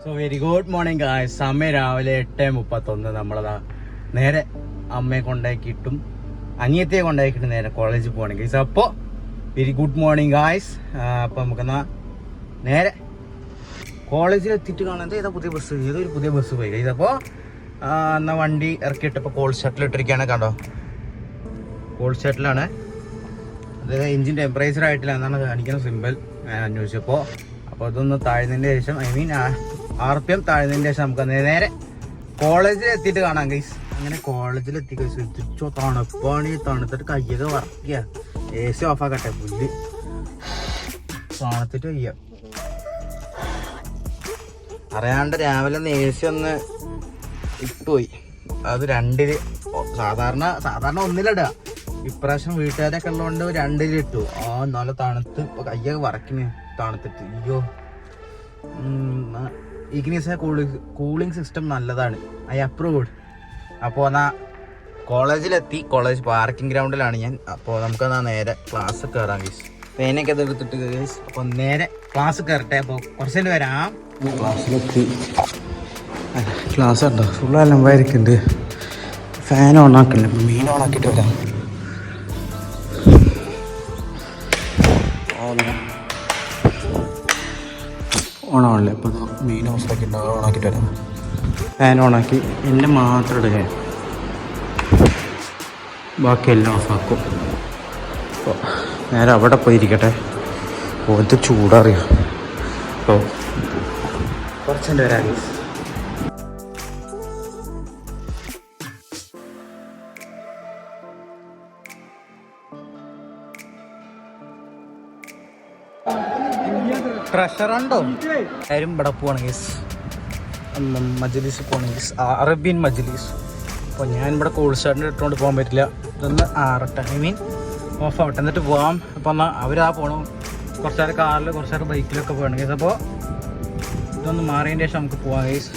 So very good morning guys. സമയം രാവിലെ 8:31. നമ്മളതാ നേരെ അമ്മയെ കൊണ്ടാക്കിയിട്ടും അനിയത്തെ കൊണ്ടാക്കിയിട്ട് നേരെ കോളേജിൽ പോകണം ഗൈസ്. അപ്പോൾ വെരി ഗുഡ് മോർണിംഗ് ഗായ്സ്. അപ്പോൾ നമുക്കെന്നാ നേരെ കോളേജിൽ എത്തിയിട്ട് കാണാൻ ഏതാ പുതിയ ബസ്, ഏതൊരു പുതിയ ബസ് പോയി ഗൈസ്. അപ്പോൾ എന്നാൽ വണ്ടി ഇറക്കിയിട്ട് ഇപ്പോൾ കോൾ ഷട്ടിൽ ഇട്ടിരിക്കുകയാണ്. കണ്ടോ, കോൾ ഷട്ടിലാണ്. അത് എഞ്ചിൻ ടെമ്പറേച്ചർ ആയിട്ടില്ല എന്നാണ് കാണിക്കുന്ന സിമ്പിൾ ഞാൻ അന്വേഷിച്ചപ്പോൾ. അപ്പോൾ അതൊന്ന് താഴ്ന്നതിൻ്റെ ശേഷം RPM താഴ്ന്നതിൻ്റെ ശേഷം നമുക്ക് നേരെ കോളേജിൽ എത്തിയിട്ട് കാണാം ഗൈസ്. അങ്ങനെ കോളേജിൽ എത്തി ഗൈസ്. എത്തിച്ചോ തണുപ്പാണ്, തണുത്തിട്ട് കയ്യൊക്കെ വറക്കുക. AC ഓഫാക്കട്ടെ, പുല്ല് തണുത്തിട്ട് വയ്യ. അറിയാണ്ട് രാവിലെ ഒന്ന് AC ഒന്ന് ഇട്ടുപോയി. അത് 2 സാധാരണ 1 ഇപ്രാവശ്യം വീട്ടുകാരൊക്കെ ഉള്ളതുകൊണ്ട് 2 ഇട്ടു. നല്ല തണുത്ത് ഇപ്പൊ കയ്യൊക്കെ വറക്കിന് തണുത്തിട്ട്. അയ്യോ, ഇഗ്നിസ് കൂളിംഗ് സിസ്റ്റം നല്ലതാണ്, ഐ അപ്രൂവ്ഡ്. അപ്പോൾ എന്നാ കോളേജിലെത്തി. കോളേജ് പാർക്കിംഗ് ഗ്രൗണ്ടിലാണ് ഞാൻ. അപ്പോൾ നമുക്കെന്നാ നേരെ ക്ലാസ് കയറാം ഗൈസ്. പേനൊക്കെ അത് എടുത്തിട്ട് ഗൈസ്. അപ്പോൾ നേരെ ക്ലാസ് കയറട്ടെ. അപ്പോൾ കുറച്ചേരം വരാം. ക്ലാസ്സിലെത്തി. ക്ലാസ് ഉണ്ടോ, ഫുള്ള് അലമ്പായിരിക്കുന്നുണ്ട്. ഫാൻ ഓണാക്കില്ല, മെയിൻ ഓണാക്കിയിട്ട് വരാം. ഓണാണല്ലേ, അപ്പോൾ മെയിൻ ഓഫാക്കിയിട്ട് ഓണാക്കിയിട്ട് വരാം. ഫാൻ ഓണാക്കി എൻ്റെ മാത്രം ഇടുക, ബാക്കിയെല്ലാം ഓഫാക്കും. അപ്പോൾ നേരെ അവിടെ പോയിരിക്കട്ടെ. ഇത് ചൂടറിയാം. അപ്പോൾ കുറച്ചെൻ്റെ വരാം. ട്രഷറുണ്ടോ? ആരും ഇവിടെ പോവാണ് ഗീസ്, മജ്ലിസ് പോവാണ് ഗീസ്, അറബിയൻ മജ്ലിസ്. അപ്പോൾ ഞാൻ ഇവിടെ കോൾ ഷർട്ടിൻ്റെ ഇട്ടുകൊണ്ട് പോകാൻ പറ്റില്ല. ഇതൊന്ന് ആറട്ടെ, ഓഫ് ആവട്ടെ, എന്നിട്ട് പോകാം. അപ്പോൾ എന്നാൽ അവരാ പോകണം. കുറച്ചേരം കാറിൽ, കുറച്ചേരം ബൈക്കിലൊക്കെ പോകണം ഗീസ്. അപ്പോൾ ഇതൊന്ന് മാറിയതിൻ്റെ ശേഷം നമുക്ക് പോവാം ഗീസ്.